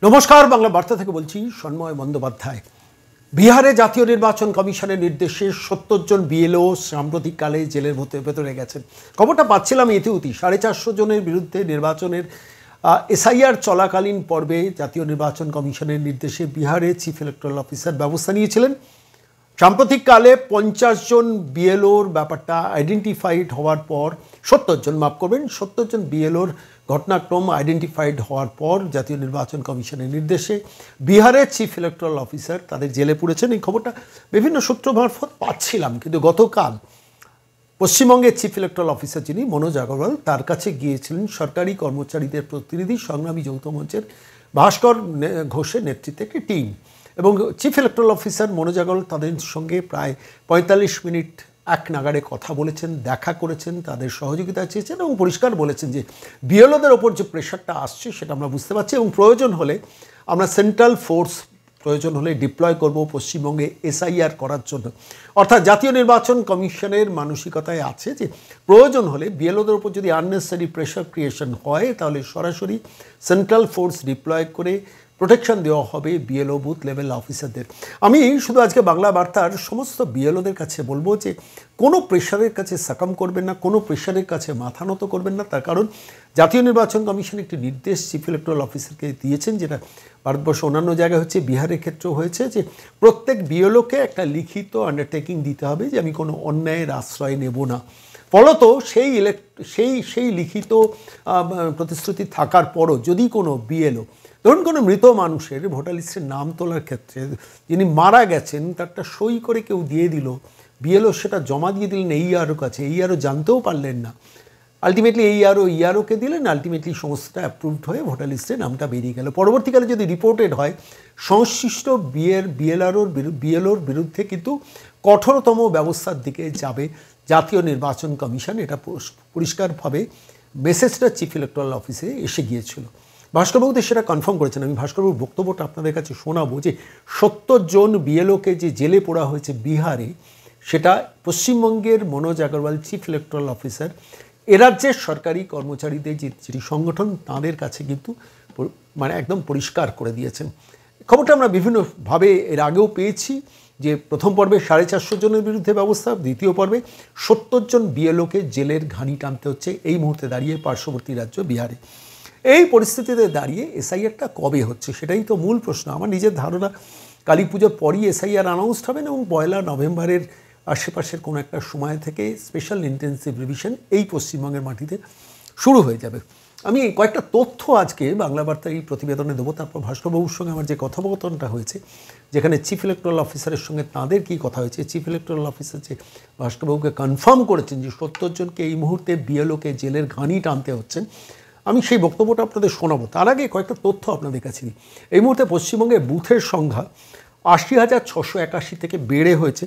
নমস্কার, বাংলা বার্তা থেকে বলছি সন্ময় বন্দ্যোপাধ্যায়। বিহারে জাতীয় নির্বাচন কমিশনের নির্দেশে ৭০ জন বিএলও সাম্প্রতিককালে জেলের ভেতরে গেছেন। খবরটা পাচ্ছিলাম ইতিউতি 450 জনের বিরুদ্ধে নির্বাচনের এসআইআর চলাকালীন পর্বে জাতীয় নির্বাচন কমিশনের নির্দেশে বিহারে চিফ ইলেকট্রাল অফিসার ব্যবস্থা নিয়েছিলেন। সাম্প্রতিককালে 50 জন বিএলওর ব্যাপারটা আইডেন্টিফাইড হওয়ার পর 70 জন বিএলওর ঘটনাক্রম আইডেন্টিফাইড হওয়ার পর জাতীয় নির্বাচন কমিশনের নির্দেশে বিহারের চিফ ইলেকট্রাল অফিসার তাদের জেলে পুরেছেন। এই খবরটা বিভিন্ন সূত্র মারফত পাচ্ছিলাম, কিন্তু গতকাল পশ্চিমবঙ্গের চিফ ইলেকট্রাল অফিসার যিনি মনোজ আগরওয়াল, তার কাছে গিয়েছিলেন সরকারি কর্মচারীদের প্রতিনিধি সংগ্রামী যৌথ মঞ্চের ভাস্কর ঘোষের নেতৃত্বে একটি টিম, এবং chief electoral officer Manoj Agarwal তাদের সঙ্গে প্রায় 45 মিনিট এক নাগাড়ে কথা বলেছেন, দেখা করেছেন, তাদের সহযোগিতা চেয়েছেন এবং পরিষ্কার বলেছেন যে বিএলওদের ওপর যে প্রেশারটা আসছে সেটা আমরা বুঝতে পারছি এবং প্রয়োজন হলে আমরা সেন্ট্রাল ফোর্স প্রয়োজন হলে ডিপ্লয় করব পশ্চিমবঙ্গে এসআইআর করার জন্য। অর্থাৎ জাতীয় নির্বাচন কমিশনের মানসিকতায় আছে যে প্রয়োজন হলে বিএলওদের ওপর যদি আননেসেসারি প্রেশার ক্রিয়েশন হয় তাহলে সরাসরি সেন্ট্রাল ফোর্স ডিপ্লয় করে প্রোটেকশন দেওয়া হবে বিএলও বুথ লেভেল অফিসারদের। আমি শুধু আজকে বাংলা বার্তার সমস্ত বিএলওদের কাছে বলবো যে কোনো প্রেশারের কাছে সাকাম করবেন না, কোনো প্রেশারের কাছে মাথা নত করবেন না। তার কারণ জাতীয় নির্বাচন কমিশন একটি নির্দেশ চিফ ইলেকট্রাল অফিসারকে দিয়েছেন, যেটা ভারতবর্ষ অন্যান্য জায়গায় হচ্ছে, বিহারের ক্ষেত্রেও হয়েছে, যে প্রত্যেক বিএলওকে একটা লিখিত আন্ডারটেকিং দিতে হবে যে আমি কোনো অন্যায়ের আশ্রয় নেব না। ফলত সেই লিখিত প্রতিশ্রুতি থাকার পরও যদি কোনো বিএলও, ধরুন কোনো মৃত মানুষের ভোটার লিস্টের নাম তোলার ক্ষেত্রে যিনি মারা গেছেন তারটা সই করে কেউ দিয়ে দিল, বিএলও সেটা জমা দিয়ে দিলেন এইআরও কাছে, এইআরও জানতেও পারলেন না, আলটিমেটলি ইআরওকে দিলেন, আলটিমেটলি সমস্তটা অ্যাপ্রুভড হয়ে ভোটার লিস্টে নামটা বেরিয়ে গেল। পরবর্তীকালে যদি রিপোর্টেড হয় সংশ্লিষ্ট বিএলওর বিরুদ্ধে কিন্তু কঠোরতম ব্যবস্থার দিকে যাবে জাতীয় নির্বাচন কমিশন। এটা পরিষ্কারভাবে মেসেজটা চিফ ইলেকট্রাল অফিসে এসে গিয়েছিল। ভাস্করবাবু সেটা কনফার্ম করেছেন। আমি ভাস্করবাবুর বক্তব্যটা আপনাদের কাছে শোনাবো যে 70 জন বিএলওকে যে জেলে পোড়া হয়েছে বিহারে, সেটা পশ্চিমবঙ্গের Manoj Agarwal chief electoral officer এ রাজ্যের সরকারি কর্মচারীদের যেটি সংগঠন তাদের কাছে কিন্তু মানে একদম পরিষ্কার করে দিয়েছেন। খবরটা আমরা বিভিন্নভাবে এর আগেও পেয়েছি যে প্রথম পর্বে 450 জনের বিরুদ্ধে ব্যবস্থা, দ্বিতীয় পর্বে 70 জন বিএলওকে জেলের ঘানি টানতে হচ্ছে এই মুহূর্তে দাঁড়িয়ে পার্শ্ববর্তী রাজ্য বিহারে। এই পরিস্থিতিতে দাঁড়িয়ে এসআইআরটা কবে হচ্ছে সেটাই তো মূল প্রশ্ন। আমার নিজের ধারণা কালী পুজোর পরই এসআইআর অ্যানাউন্সড হবেন এবং 1 নভেম্বরের আশেপাশের কোনো একটা সময় থেকে স্পেশাল ইন্টেন্সিভ রিভিশন এই পশ্চিমবঙ্গের মাটিতে শুরু হয়ে যাবে। আমি কয়েকটা তথ্য আজকে বাংলা বার্তার এই প্রতিবেদনে দেবো, তারপর ভাস্করবাবুর সঙ্গে আমার যে কথোপকথনটা হয়েছে, যেখানে চিফ ইলেকট্রাল অফিসারের সঙ্গে তাঁদের কী কথা হয়েছে, চিফ ইলেকট্রাল অফিসার যে ভাস্করবাবুকে কনফার্ম করেছেন যে 70 জনকে এই মুহূর্তে বিএলওকে জেলের ঘানি টানতে হচ্ছেন, আমি সেই বক্তব্যটা আপনাদের শোনাবো। তার আগে কয়েকটা তথ্য আপনাদের কাছে দিই। এই মুহূর্তে পশ্চিমবঙ্গে বুথের সংখ্যা 80,681 থেকে বেড়ে হয়েছে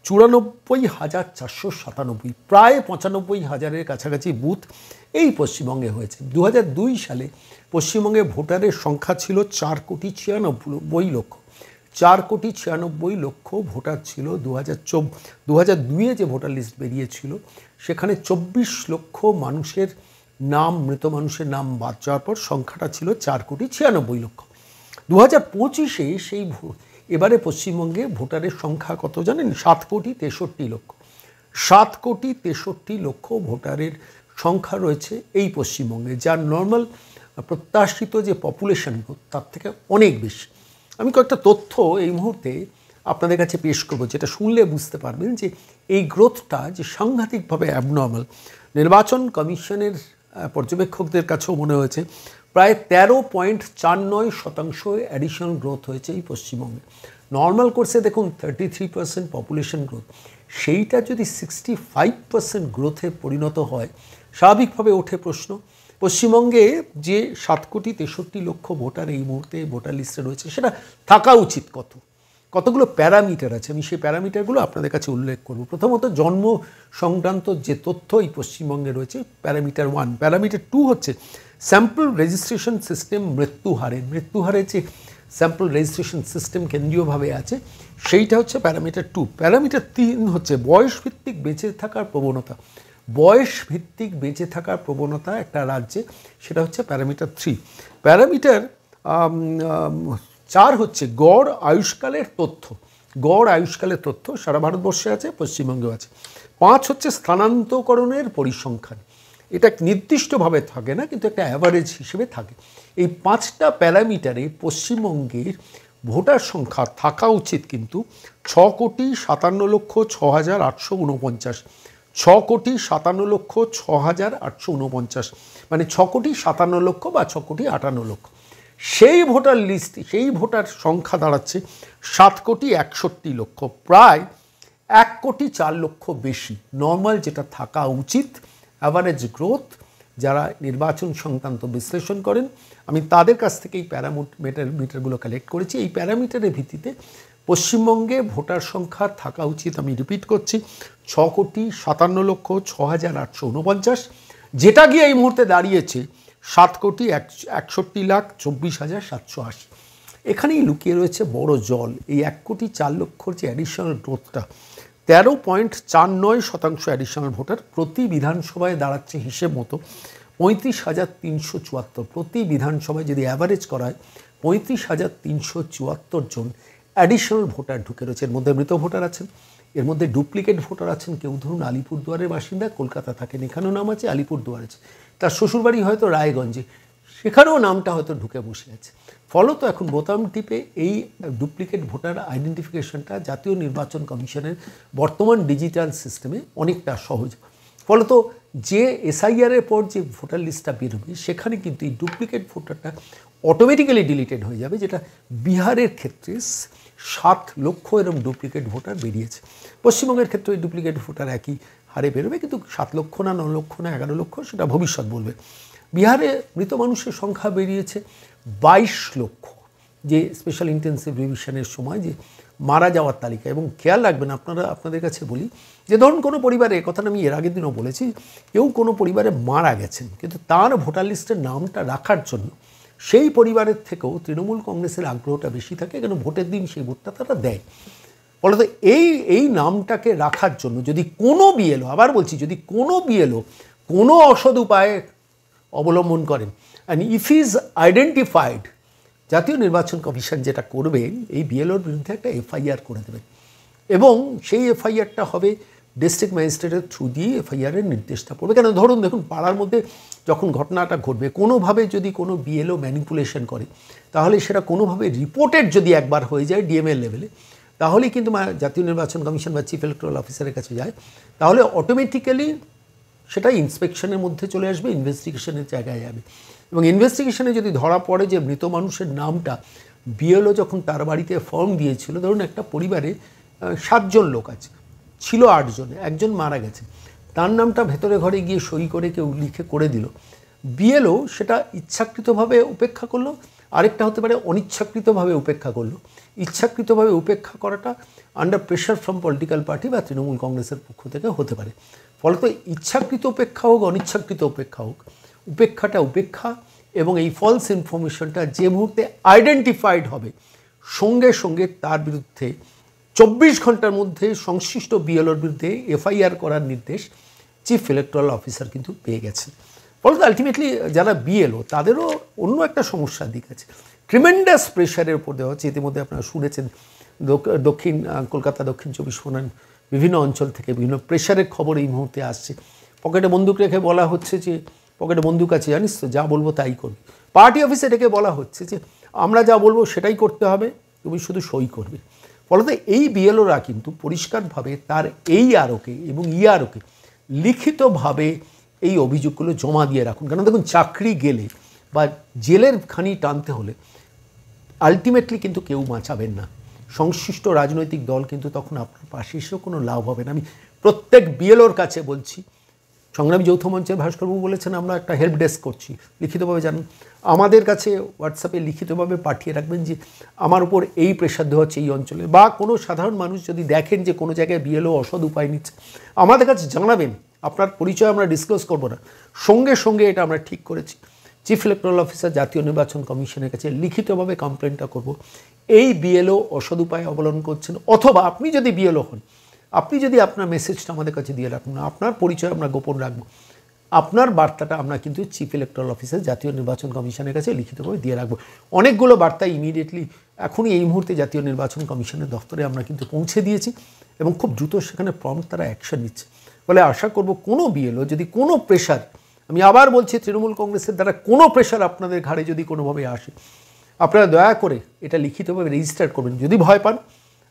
94,497, প্রায় 95,000-এর কাছাকাছি বুথ এই পশ্চিমবঙ্গে হয়েছে। 2002 সালে পশ্চিমবঙ্গে ভোটারের সংখ্যা ছিল 4,96,00,000। 4,96,00,000 ভোটার ছিল। 2002-এ যে ভোটার লিস্ট বেরিয়েছিল সেখানে 24 লক্ষ মানুষের নাম, মৃত মানুষের নাম বাদ যাওয়ার পর সংখ্যাটা ছিল 4,96,00,000। 2025-এ সেই এবারে পশ্চিমবঙ্গে ভোটারের সংখ্যা কত জানেন? 7,63,00,000। 7,63,00,000 ভোটারের সংখ্যা রয়েছে এই পশ্চিমবঙ্গে, যার নর্মাল প্রত্যাশিত যে পপুলেশন তার থেকে অনেক বেশি। আমি কয়েকটা তথ্য এই মুহূর্তে আপনাদের কাছে পেশ করবো, যেটা শুনলে বুঝতে পারবেন যে এই গ্রোথটা যে সাংঘাতিকভাবে অ্যাবনর্মাল। নির্বাচন কমিশনের পর্যবেক্ষকদের কাছেও মনে হয়েছে প্রায় 13.49% অ্যাডিশনাল গ্রোথ হয়েছে এই পশ্চিমবঙ্গে। নর্মাল কোর্সে দেখুন 33% পপুলেশন গ্রোথ, সেইটা যদি 65% গ্রোথে পরিণত হয়, স্বাভাবিকভাবে ওঠে প্রশ্ন পশ্চিমবঙ্গে যে 7,63,00,000 ভোটার এই মুহূর্তে ভোটার লিস্টে রয়েছে সেটা থাকা উচিত কতগুলো প্যারামিটার আছে। আমি সেই প্যারামিটারগুলো আপনাদের কাছে উল্লেখ করব। প্রথমত জন্ম সংক্রান্ত যে তথ্য এই পশ্চিমবঙ্গে রয়েছে, প্যারামিটার 1। প্যারামিটার 2 হচ্ছে স্যাম্পল রেজিস্ট্রেশন সিস্টেম, মৃত্যুহারের যে স্যাম্পল রেজিস্ট্রেশন সিস্টেম কেন্দ্রীয়ভাবে আছে সেইটা হচ্ছে প্যারামিটার 2। প্যারামিটার 3 হচ্ছে বয়সভিত্তিক বেঁচে থাকার প্রবণতা। বয়স ভিত্তিক বেঁচে থাকার প্রবণতা একটা রাজ্যে, সেটা হচ্ছে প্যারামিটার 3। প্যারামিটার 4 হচ্ছে গড় আয়ুষ্কালের তথ্য। গড় আয়ুষ্কালের তথ্য সারা ভারতবর্ষে আছে, পশ্চিমবঙ্গেও আছে। 5 হচ্ছে স্থানান্তকরণের পরিসংখ্যান। এটা নির্দিষ্টভাবে থাকে না, কিন্তু একটা অ্যাভারেজ হিসেবে থাকে। এই 5টা প্যারামিটারে পশ্চিমবঙ্গের ভোটার সংখ্যা থাকা উচিত কিন্তু 6,57,06,849। 6,57,06,849, মানে 6,57,00,000 বা 6,58,00,000। সেই ভোটার লিস্ট, সেই ভোটার সংখ্যা দাঁড়াচ্ছে 7,61,00,000, প্রায় 1,04,00,000 বেশি নর্মাল যেটা থাকা উচিত অ্যাভারেজ গ্রোথ। যারা নির্বাচন সংক্রান্ত বিশ্লেষণ করেন, আমি তাদের কাছ থেকে এই প্যারামিটারগুলো কালেক্ট করেছি। এই প্যারামিটারের ভিত্তিতে পশ্চিমবঙ্গে ভোটার সংখ্যা থাকা উচিত, আমি রিপিট করছি, 6,57,06,849, যেটা গিয়ে এই মুহূর্তে দাঁড়িয়েছে 7,61,24,780। এখানেই লুকিয়ে রয়েছে বড় জল। এই 1,04,00,000 যে অ্যাডিশনাল গ্রোথটা, 13.49% অ্যাডিশনাল ভোটার প্রতি বিধানসভায় দাঁড়াচ্ছে হিসেব মতো 35,374। প্রতি বিধানসভায় যদি অ্যাভারেজ করা হয় 35,374 জন অ্যাডিশনাল ভোটার ঢুকে রয়েছে। এর মধ্যে মৃত ভোটার আছেন, এর মধ্যে ডুপ্লিকেট ভোটার আছেন। কেউ ধরুন আলিপুরদুয়ারের বাসিন্দা, কলকাতা থাকেন, এখানেও নাম আছে, আলিপুরদুয়ার আছে, তার শ্বশুরবাড়ি হয়তো রায়গঞ্জে, সেখানেও নামটা হয়তো ঢুকে বসে আছে। ফলত এখন বোতাম টিপে এই ডুপ্লিকেট ভোটার আইডেন্টিফিকেশনটা জাতীয় নির্বাচন কমিশনের বর্তমান ডিজিটাল সিস্টেমে অনেকটা সহজ। ফলত যে এসআইআরের পর যে ভোটার লিস্টটা বেরোবে, সেখানে কিন্তু এই ডুপ্লিকেট ভোটারটা অটোমেটিক্যালি ডিলিটেড হয়ে যাবে, যেটা বিহারের ক্ষেত্রে 7 লক্ষ এরকম ডুপ্লিকেট ভোটার বেরিয়েছে। পশ্চিমবঙ্গের ক্ষেত্রে ওই ডুপ্লিকেট ভোটার একই হারে বেরোবে, কিন্তু 7 লক্ষ না 9 লক্ষ না 11 লক্ষ সেটা ভবিষ্যৎ বলবে। বিহারে মৃত মানুষের সংখ্যা বেরিয়েছে 22 লক্ষ, যে স্পেশাল ইন্টেন্সিভ রিভিশনের সময় যে মারা যাওয়ার তালিকা। এবং খেয়াল রাখবেন, আপনাদের কাছে বলি যে ধরুন কোনো পরিবারে, কথাটা আমি এর আগের দিনও বলেছি, কেউ কোনো পরিবারে মারা গেছেন, কিন্তু তার ভোটার লিস্টের নামটা রাখার জন্য সেই পরিবারের থেকেও তৃণমূল কংগ্রেসের আগ্রহটা বেশি থাকে, কেন ভোটের দিন সেই ভোটটা তারা দেয়। ফলত এই নামটাকে রাখার জন্য যদি কোনো বিএলও, আবার বলছি, যদি কোনো বিএলও কোনো অসৎ উপায়ে অবলম্বন করেন, অ্যান্ড ইফ ইজ আইডেন্টিফাইড, জাতীয় নির্বাচন কমিশন যেটা করবে, এই বিএলওর বিরুদ্ধে একটা এফআইআর করে দেবেন, এবং সেই এফআইআরটা হবে ডিস্ট্রিক্ট ম্যাজিস্ট্রেটের থ্রু দিয়ে এফআইআরের নির্দেশটা পড়বে। কেন ধরুন, দেখুন, পাড়ার মধ্যে যখন ঘটনাটা ঘটবে, কোনোভাবে যদি কোনো বিএলও ম্যানিপুলেশন করে, তাহলে সেটা কোনোভাবে রিপোর্টেড যদি একবার হয়ে যায় ডিএমএল লেভেলে, তাহলেই কিন্তু জাতীয় নির্বাচন কমিশন বা চিফ ইলেকটোরাল অফিসারের কাছে যায়, তাহলে অটোমেটিক্যালি সেটা ইন্সপেকশনের মধ্যে চলে আসবে, ইনভেস্টিগেশনের জায়গায় যাবে। এবং ইনভেস্টিগেশনে যদি ধরা পড়ে যে মৃত মানুষের নামটা বিএলও যখন তার বাড়িতে ফর্ম দিয়েছিল, ধরুন একটা পরিবারে 7 জন লোক আছে, ছিল 8 জন, একজন মারা গেছে, তার নামটা ভেতরে ঘরে গিয়ে সই করে কেউ লিখে করে দিল, বিএলও সেটা ইচ্ছাকৃতভাবে উপেক্ষা করলো, আরেকটা হতে পারে অনিচ্ছাকৃতভাবে উপেক্ষা করলো। ইচ্ছাকৃতভাবে উপেক্ষা করাটা under pressure from political party বা তৃণমূল কংগ্রেসের পক্ষ থেকে হতে পারে। ফলত ইচ্ছাকৃত উপেক্ষা হোক, অনিচ্ছাকৃত উপেক্ষা হোক, উপেক্ষাটা উপেক্ষা। এবং এই ফলস ইনফরমেশনটা যে মুহূর্তে আইডেন্টিফাইড হবে, সঙ্গে সঙ্গে তার বিরুদ্ধে 24 ঘন্টার মধ্যে সংশ্লিষ্ট বিএলওর বিরুদ্ধে এফআইআর করার নির্দেশ চিফ ইলেকটোরাল অফিসার কিন্তু পেয়ে গেছেন। ফলত আলটিমেটলি যারা বিএলও, তাদেরও অন্য একটা সমস্যার দিক আছে, ট্রিমেন্ডাস প্রেশারের উপর দেওয়া হচ্ছে। ইতিমধ্যে আপনারা শুনেছেন দক্ষিণ কলকাতা, দক্ষিণ 24 পরগনার বিভিন্ন অঞ্চল থেকে বিভিন্ন প্রেশারের খবর এই মুহূর্তে আসছে। পকেটে বন্দুক রেখে বলা হচ্ছে যে, পকেটে বন্দুক আছে জানিস তো, যা বলবো তাই করবে। পার্টি অফিসে ডেকে বলা হচ্ছে যে আমরা যা বলবো সেটাই করতে হবে, তুমি শুধু সই করবে। ফলত এই বিএলওরা কিন্তু পরিষ্কারভাবে তার এই আরওকে এবং ইআরওকে লিখিতভাবে এই অভিযোগগুলো জমা দিয়ে রাখুন। কারণ দেখুন, চাকরি গেলে বা জেলের খানি টানতে হলে আলটিমেটলি কিন্তু কেউ বাঁচাবেন না, সংশ্লিষ্ট রাজনৈতিক দল কিন্তু তখন আপনার পাশে এসেও কোনো লাভ হবে না। আমি প্রত্যেক বিএলওর কাছে বলছি, সংগ্রামী যৌথ মঞ্চের ভাস্করবাবু বলেছেন আমরা একটা হেল্প ডেস্ক করছি, লিখিতভাবে জানুন, আমাদের কাছে হোয়াটসঅ্যাপে লিখিতভাবে পাঠিয়ে রাখবেন যে আমার উপর এই প্রেশার দেওয়া হচ্ছে এই অঞ্চলে। বা কোনো সাধারণ মানুষ যদি দেখেন যে কোনো জায়গায় বিএলও অসৎ উপায় নিচ্ছে, আমাদের কাছে জানাবেন, আপনার পরিচয় আমরা ডিসক্লোজ করবো না, সঙ্গে সঙ্গে এটা আমরা ঠিক করেছি, চিফ ইলেকটোরাল অফিসার জাতীয় নির্বাচন কমিশনের কাছে লিখিতভাবে কমপ্লেনটা করব, এই বিএলও অসৎ উপায় অবলম্বন করছেন। অথবা আপনি যদি বিএলও হন, আপনি যদি আপনার মেসেজটা আমাদের কাছে দিয়ে রাখুন, আপনার পরিচয় আমরা গোপন রাখবো, আপনার বার্তাটা আমরা কিন্তু চিফ ইলেকট্রাল অফিসার জাতীয় নির্বাচন কমিশনের কাছে লিখিতভাবে দিয়ে রাখবো। অনেকগুলো বার্তা ইমিডিয়েটলি এখনই এই মুহূর্তে জাতীয় নির্বাচন কমিশনের দফতরে আমরা কিন্তু পৌঁছে দিয়েছি এবং খুব দ্রুত সেখানে প্রম্পট তারা অ্যাকশন নিচ্ছে। ফলে আশা করব কোনো বিএলও যদি কোনো প্রেশার, আমি আবার বলছি তৃণমূল কংগ্রেসের দ্বারা কোনো প্রেশার আপনাদের ঘাড়ে যদি কোনোভাবে আসে, আপনারা দয়া করে এটা লিখিতভাবে রেজিস্টার করবেন। যদি ভয় পান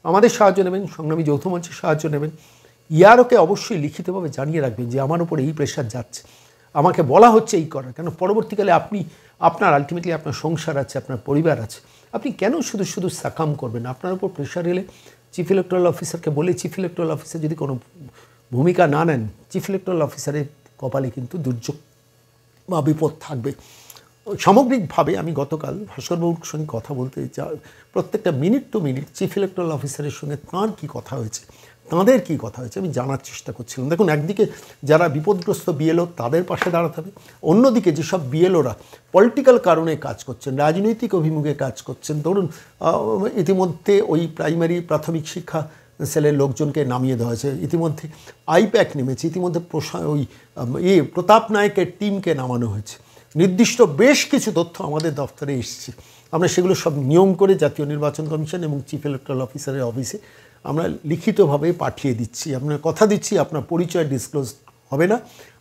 আমাদের সাহায্য নেবেন, সংগ্রামী যৌথ মঞ্চের সাহায্য নেবেন। ইয়ারওকে অবশ্যই লিখিতভাবে জানিয়ে রাখবেন যে আমার উপর এই প্রেশার যাচ্ছে, আমাকে বলা হচ্ছে এই করার। কেন পরবর্তীকালে আপনার আলটিমেটলি আপনার সংসার আছে, আপনার পরিবার আছে, আপনি কেন শুধু শুধু সাকাম করবেন? আপনার উপর প্রেশার এলে চিফ ইলেকট্রাল অফিসারকে বলে চিফ ইলেকট্রাল অফিসার যদি কোনো ভূমিকা না নেন, চিফ ইলেকট্রাল অফিসারের কপালে কিন্তু দুর্যোগ বা বিপদ থাকবে। সামগ্রিকভাবে আমি গতকাল ভাস্করবাবুর সঙ্গে কথা বলতে প্রত্যেকটা minute to minute chief electoral অফিসারের সঙ্গে তাঁর কী কথা হয়েছে, তাঁদের কী কথা হয়েছে আমি জানার চেষ্টা করছিলাম। দেখুন, একদিকে যারা বিপদগ্রস্ত বিএলও তাদের পাশে দাঁড়াতে হবে, অন্যদিকে যেসব বিএলওরা পলিটিক্যাল কারণে কাজ করছেন, রাজনৈতিক অভিমুখে কাজ করছেন, ধরুন ইতিমধ্যে ওই প্রাইমারি প্রাথমিক শিক্ষা সেলের লোকজনকে নামিয়ে দেওয়া হয়েছে, ইতিমধ্যে আইপ্যাক নেমেছে, ইতিমধ্যে প্রতাপ নায়কের টিমকে নামানো হয়েছে, নির্দিষ্ট বেশ কিছু তথ্য আমাদের দফতরে এসেছে। আমরা সেগুলো সব নিয়ম করে জাতীয় নির্বাচন কমিশন এবং চিফ ইলেকট্রাল অফিসারের অফিসে আমরা লিখিতভাবে পাঠিয়ে দিচ্ছি। আপনার কথা দিচ্ছি আপনার পরিচয় ডিসক্লোজ হবে না,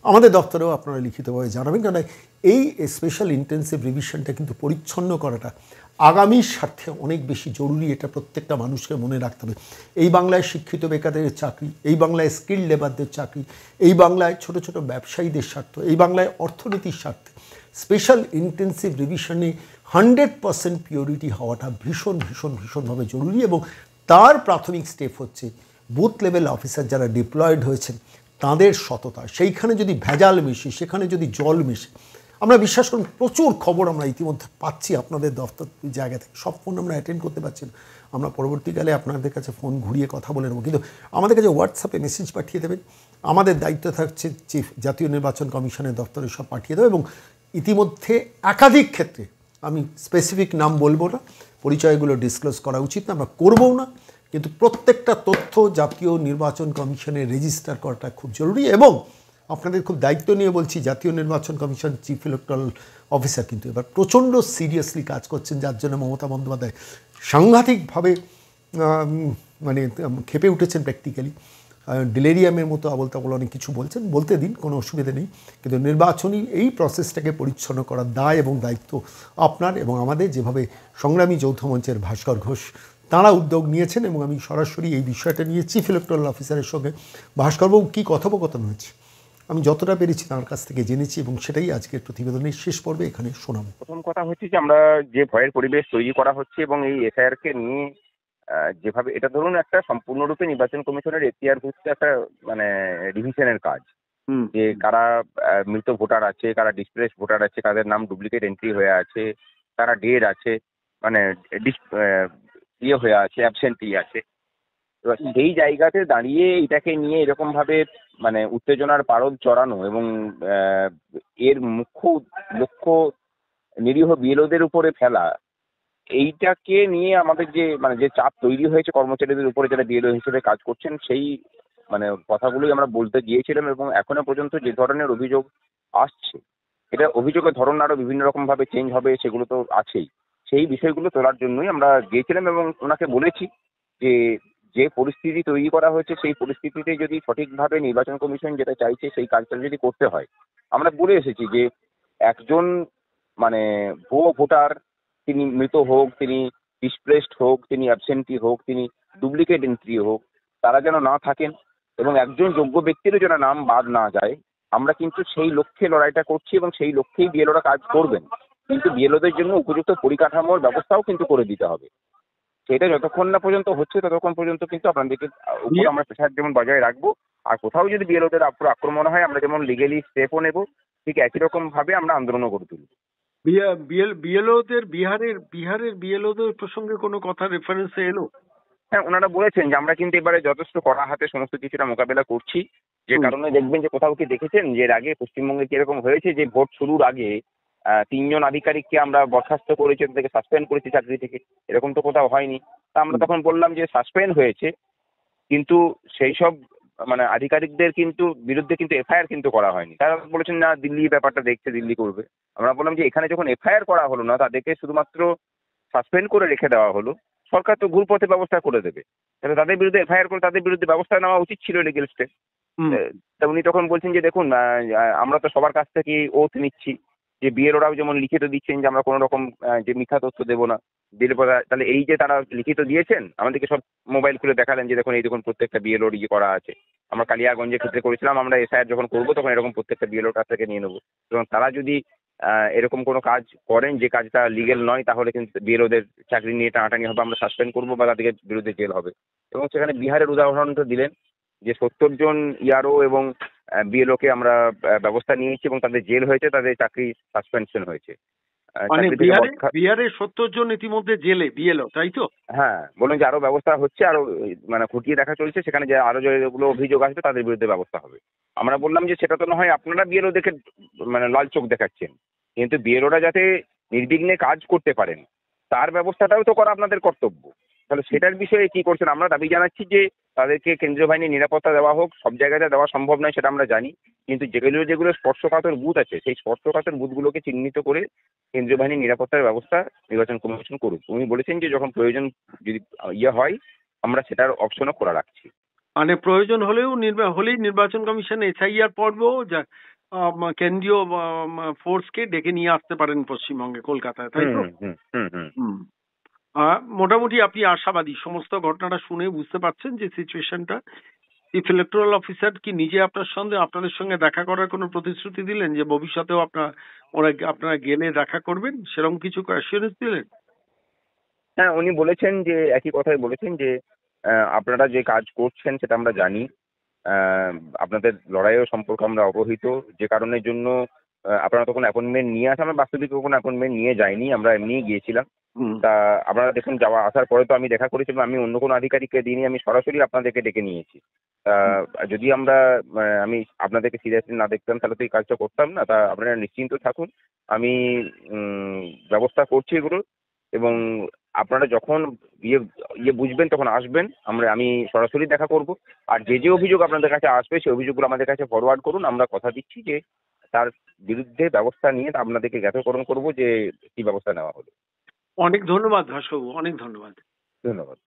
আমাদের দফতরেও আপনারা লিখিতভাবে জানাবেন। কারণ এই স্পেশাল ইন্টেন্সিভ রিভিশনটা কিন্তু পরিচ্ছন্ন করাটা আগামীর স্বার্থে অনেক বেশি জরুরি, এটা প্রত্যেকটা মানুষকে মনে রাখতে হবে। এই বাংলায় শিক্ষিত বেকারদের চাকরি, এই বাংলায় স্কিল্ড লেবারদের চাকরি, এই বাংলায় ছোট ছোট ব্যবসায়ীদের স্বার্থ, এই বাংলায় অর্থনীতির স্বার্থে স্পেশাল ইন্টেন্সিভ রিভিশনে 100% পিওরিটি হওয়াটা ভীষণ ভীষণ ভীষণভাবে জরুরি। এবং তার প্রাথমিক স্টেপ হচ্ছে বুথ লেভেল অফিসার যারা ডিপ্লয়েড হয়েছেন তাদের সততা। সেইখানে যদি ভেজাল মেশে, সেখানে যদি জল মেশে, আমরা বিশ্বাস করুন প্রচুর খবর আমরা ইতিমধ্যে পাচ্ছি আপনাদের দফতর জায়গা থেকে। সব ফোন আমরা অ্যাটেন্ড করতে পারছি না, আমরা পরবর্তীকালে আপনাদের কাছে ফোন ঘুরিয়ে কথা বলে নেব, কিন্তু আমাদের কাছে হোয়াটসঅ্যাপে মেসেজ পাঠিয়ে দেবেন। আমাদের দায়িত্ব থাকছে চিফ জাতীয় নির্বাচন কমিশনের দফতরে সব পাঠিয়ে দেবে। এবং ইতিমধ্যে একাধিক ক্ষেত্রে, আমি স্পেসিফিক নাম বলবো না, পরিচয়গুলো ডিসক্লোজ করা উচিত না, আমরা করবও না, কিন্তু প্রত্যেকটা তথ্য জাতীয় নির্বাচন কমিশনে রেজিস্টার করাটা খুব জরুরি। এবং আপনাদের খুব দায়িত্ব নিয়ে বলছি, জাতীয় নির্বাচন কমিশন চিফ ইলেকট্রাল অফিসার কিন্তু এবার প্রচণ্ড সিরিয়াসলি কাজ করছেন, যার জন্য মমতা বন্দ্যোপাধ্যায় সাংঘাতিকভাবে মানে খেপে উঠেছেন প্র্যাকটিক্যালি। ডিলেরিয়ামের মতো আবল তাবল অনেক কিছু বলছেন, বলতে দিন, কোনো অসুবিধা নেই, কিন্তু নির্বাচনী এই প্রসেসটাকে পরিচ্ছন্ন করার দায় এবং দায়িত্ব আপনার এবং আমাদের। যেভাবে সংগ্রামী যৌথ মঞ্চের ভাস্কর ঘোষ তাঁরা উদ্যোগ নিয়েছেন, এবং আমি সরাসরি এই বিষয়টা নিয়ে চিফ ইলেকট্রাল অফিসারের সঙ্গে ভাস্করবাবু কী কথোপকথন হয়েছে আমি যতটা পেরেছি তার কাছ থেকে জেনেছি, এবং সেটাই আজকের প্রতিবেদনের শেষ পর্বে এখানে শোনাবো। প্রথম কথা হচ্ছে যে আমরা যে ভয়ের পরিবেশ তৈরি করা হচ্ছে এবং এই এসআইআর কে নিয়ে যেভাবে, এটা ধরুন একটা সম্পূর্ণরূপে নির্বাচন কমিশনের এখতিয়ার হচ্ছে একটা মানে রিভিশনের কাজ, যে কারা মৃত ভোটার আছে, কারা ডিসপ্লেস ভোটার আছে, কাদের নাম ডুপ্লিকেট এন্ট্রি হয়ে আছে, কারা ডেড আছে, মানে ইয়ে হয়ে আছে, অ্যাবসেন্টি আছে। এবার সেই জায়গাতে দাঁড়িয়ে এটাকে নিয়ে এরকম ভাবে মানে উত্তেজনার পারদ চড়ানো এবং এর মুখ্য লক্ষ্য নিরীহ বিএলওদের উপরে ফেলা, এইটাকে নিয়ে আমাদের যে মানে যে চাপ তৈরি হয়েছে কর্মচারীদের উপরে যারা বিএলও হিসেবে কাজ করছেন, সেই মানে কথাগুলোই আমরা বলতে গিয়েছিলাম। এবং এখনো পর্যন্ত যে ধরনের অভিযোগ আসছে, এটা অভিযোগের ধরন আরো বিভিন্ন রকম ভাবে চেঞ্জ হবে, সেগুলো তো আছেই। সেই বিষয়গুলো তোলার জন্যই আমরা গিয়েছিলাম এবং ওনাকে বলেছি যে যে পরিস্থিতি তৈরি করা হয়েছে সেই পরিস্থিতিতে যদি সঠিকভাবে নির্বাচন কমিশন যেটা চাইছে সেই কাজটা যদি করতে হয়, আমরা বলে এসেছি যে একজন মানে ভুয়ো ভোটার, তিনি মৃত হোক, তিনি ডিসপ্লেসড হোক, তিনি অ্যাবসেন্টি হোক, তিনি ডুপ্লিকেট এন্ট্রি হোক, তারা যেন না থাকেন এবং একজন যোগ্য ব্যক্তিরও যেন নাম বাদ না যায়। আমরা কিন্তু সেই লক্ষ্যে লড়াইটা করছি এবং সেই লক্ষ্যেই বিএলওরা কাজ করবেন, কিন্তু বিএলওদের জন্য উপযুক্ত পরিকাঠামোর ব্যবস্থাও কিন্তু করে দিতে হবে। সেটা যতক্ষণ না পর্যন্ত হচ্ছে ততক্ষণ পর্যন্ত কিন্তু আপনাদেরকে উপর আমরা প্রেশার যেমন বজায় রাখবো, আর কোথাও যদি বিএলওদের আক্রমণ হয় আমরা যেমন লিগেলি স্টেপও নেব, ঠিক একই রকম ভাবে আমরা আন্দোলনও করে তুলব। বিএলওদের বিহারের বিএলওদের প্রসঙ্গে কোনো কথা রেফারেন্সে এলো? হ্যাঁ, ওনারা বলেছেন যে আমরা কিন্তু এবারে যথেষ্ট কড়া হাতে সমস্ত কিছুটা মোকাবেলা করছি। যে কারণে দেখবেন যে কোথাও কি দেখেছেন যে এর আগে পশ্চিমবঙ্গে কিরকম হয়েছে, যে ভোট শুরুর আগে 3 জন আধিকারিককে আমরা বরখাস্ত করেছি, তাদেরকে সাসপেন্ড করেছি চাকরি থেকে, এরকম তো কোথাও হয়নি। তা আমরা তখন বললাম যে সাসপেন্ড হয়েছে, কিন্তু সেই সব মানে আধিকারিকদের কিন্তু বিরুদ্ধে কিন্তু এফআইআর কিন্তু করা হয়নি। তারা বলেছেন না দিল্লি ব্যাপারটা দেখছে, দিল্লি করবে। আমরা বললাম যে এখানে যখন এফআইআর করা হলো না, তাদেরকে শুধুমাত্র সাসপেন্ড করে রেখে দেওয়া হলো, সরকার তো ঘুরপথে ব্যবস্থা করে দেবে। তাহলে তাদের বিরুদ্ধে এফআইআর করে তাদের বিরুদ্ধে ব্যবস্থা নেওয়া উচিত ছিল লিগেল স্টেপ। তা উনি তখন বলছেন যে দেখুন আমরা তো সবার কাছ থেকে ওথ নিচ্ছি যে বিএলওরাও যেমন লিখিত দিচ্ছেন যে আমরা কোনো রকম যে মিথ্যা তথ্য দেবো না দিলে পরে, তাহলে এই যে তারা লিখিত দিয়েছেন আমাদেরকে সব মোবাইল খুলে দেখালেন যে দেখুন এই দেখুন প্রত্যেকটা বিএলওর ইয়ে করা আছে। আমরা কালিয়াগঞ্জের ক্ষেত্রে করেছিলাম, আমরা এসআইআর যখন করবো তখন এরকম প্রত্যেকটা বিএলওর কাছ থেকে নিয়ে নেবো। এবং তারা যদি এরকম কোনো কাজ করেন যে কাজটা লিগেল নয়, তাহলে কিন্তু বিএলওদের চাকরি নিয়ে টানাটানি হবে, আমরা সাসপেন্ড করবো বা তাদেরকে বিরুদ্ধে জেল হবে। এবং সেখানে বিহারের উদাহরণটা দিলেন যে 70 জন ইয়ারও এবং বিএলওকে আমরা ব্যবস্থা নিয়েছি এবং তাদের জেল হয়েছে, তাদের চাকরি সাসপেনশন হয়েছে। মানে চাকরি থেকে বিহারে 70 জন ইতিমধ্যে জেলে বিএলও, তাই তো? হ্যাঁ, বলুন যে আরো ব্যবস্থা হচ্ছে, আরো মানে খতিয়ে দেখা চলছে, সেখানে যে আরো যেগুলো অভিযোগ আসবে তাদের বিরুদ্ধে ব্যবস্থা হবে। আমরা বললাম যে সেটা তো না হয় আপনারা বিএলও দেখে মানে লাল চোখ দেখাচ্ছেন, কিন্তু বিএলওরা যাতে নির্বিঘ্নে কাজ করতে পারেন তার ব্যবস্থাটাও তো করা আপনাদের কর্তব্য। তাহলে সেটার বিষয়ে কি করছেন? আমরা দাবি জানাচ্ছি যে তাদেরকে কেন্দ্রীয় বাহিনীর নিরাপত্তা দেওয়া হোক। সব জায়গাতে দেওয়া সম্ভব নয় সেটা আমরা জানি, কিন্তু যেগুলো স্পর্শকাতর বুথ আছে সেই স্পর্শকাতর বুথগুলোকে চিহ্নিত করে কেন্দ্রীয় বাহিনীর নিরাপত্তার ব্যবস্থা নির্বাচন কমিশন করুক। উনি বলেছেন যে যখন প্রয়োজন যদি হয় আমরা সেটার অপশনও খোলা রাখছি। মানে প্রয়োজন হলেই নির্বাচন কমিশন এসআইআর পর্ব কেন্দ্রীয় ফোর্সকে ডেকে নিয়ে আসতে পারেন পশ্চিমবঙ্গে, কলকাতায়, তাই তো? মোটামুটি আপনি আশাবাদী, সমস্ত ঘটনাটা শুনে বুঝতে পারছেন যে সিচুয়েশনটা। চিফ ইলেকটোরাল অফিসার কি নিজে আপনাদের সঙ্গে দেখা করার কোনো প্রতিশ্রুতি দিলেন যে ভবিষ্যতেও আপনারা গেলে দেখা করবেন, সেরকম কিছু অ্যাসিওরেন্স দিলেন? হ্যাঁ, উনি বলেছেন যে একই কথাই বলেছেন যে আপনারা যে কাজ করছেন সেটা আমরা জানি, আপনাদের লড়াইয়ের সম্পর্কে আমরা অবহিত, যে কারণের জন্য আপনারা তখন অ্যাপয়েন্টমেন্ট নিয়ে আসেন। আমরা বাস্তবিক কোনো অ্যাপয়েন্টমেন্ট নিয়ে যাইনি, আমরা এমনিই গিয়েছিলাম। তা আপনারা দেখুন আসার পরে তো আমি দেখা করেছিলাম, আমি অন্য কোনো আধিকারিককে দিইনি, আমি সরাসরি আপনাদেরকে ডেকে নিয়েছি। যদি আমি আপনাদেরকে সিরিয়াসলি না দেখতাম তাহলে তো এই কাজটা করতাম না। তা আপনারা নিশ্চিন্ত থাকুন, আমি ব্যবস্থা করছি এগুলো, এবং আপনারা যখন বুঝবেন তখন আসবেন, আমি সরাসরি দেখা করব। আর যে অভিযোগ আপনাদের কাছে আসবে সেই অভিযোগগুলো আমাদের কাছে ফরওয়ার্ড করুন। আমরা কথা দিচ্ছি যে তার বিরুদ্ধে ব্যবস্থা নিয়ে আপনাদেরকে জ্ঞাতকরণ করব যে কি ব্যবস্থা নেওয়া হলো। অনেক ধন্যবাদ ভাস্করবাবু, অনেক ধন্যবাদ। ধন্যবাদ।